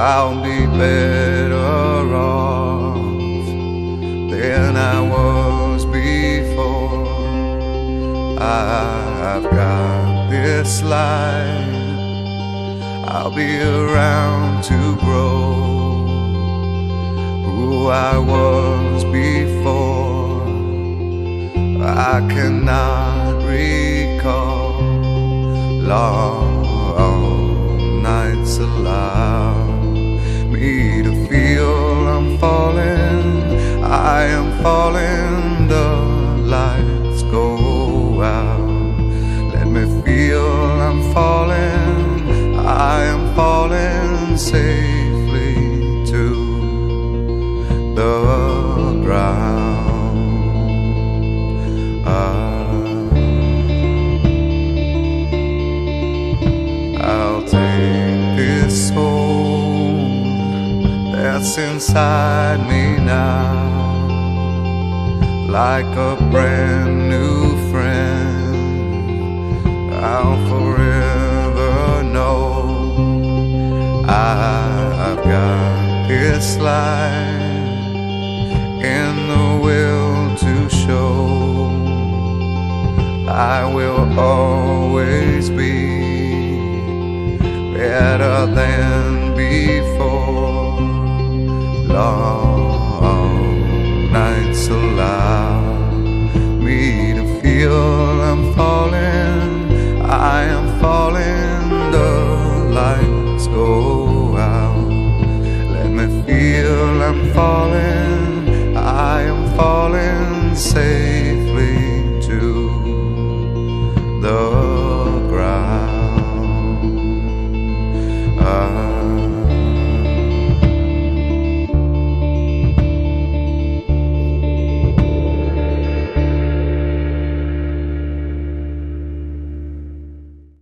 I'll be better off than I was before. I've got this life, I'll be around to grow who I was before. I cannot recall long nights allow me to feel I'm falling. I am falling, the lights go out. Let me feel I'm falling. I am falling safely to the ground. I'll take this soul that's inside me now, like a brand new friend. I'll forever know I've got this light in the will to show. I will always be better than before. Long nights allow me to feel I'm falling. I am falling, the lights go out. Let me feel I'm falling. I am falling, say